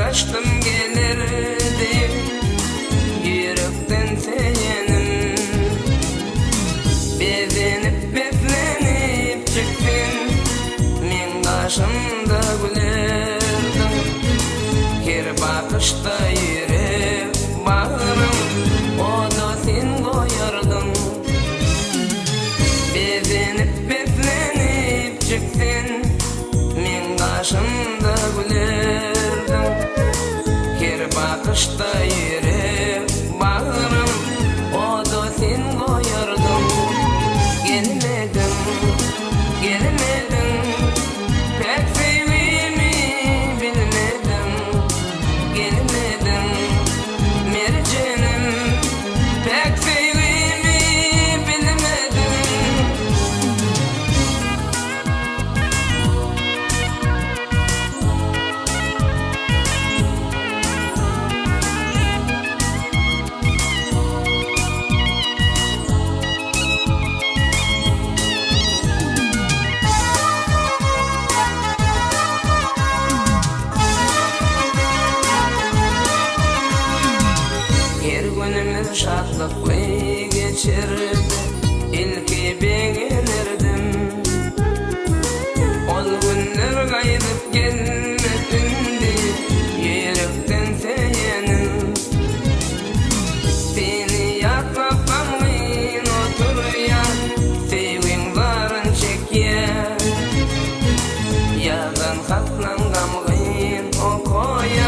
kaçtım gelirdim yürekten seyenim. Bezenip bezlenip çıktın men karşımda gülerdim. Her bakışta yürek bağrım o da sen koyardın. Bezenip bezlenip çıktın men karşımda gülerdim. Her bakışta yürek bağrım o da sen koyardın. Gelmedin, gelmedin, pek sevdiğimi bilmedin. Gelmedin, mercenim, pek sevdiğimi bilmedin. Her günümüz şadlıklı geçirdi, ilki beğenirdim. Ol günler kaydıp gelmedindi, yürekten seyenim. Seni yaklap gamgın otur ya, sevgin varın çek ya. Yazan hatlan gamgın oku ya,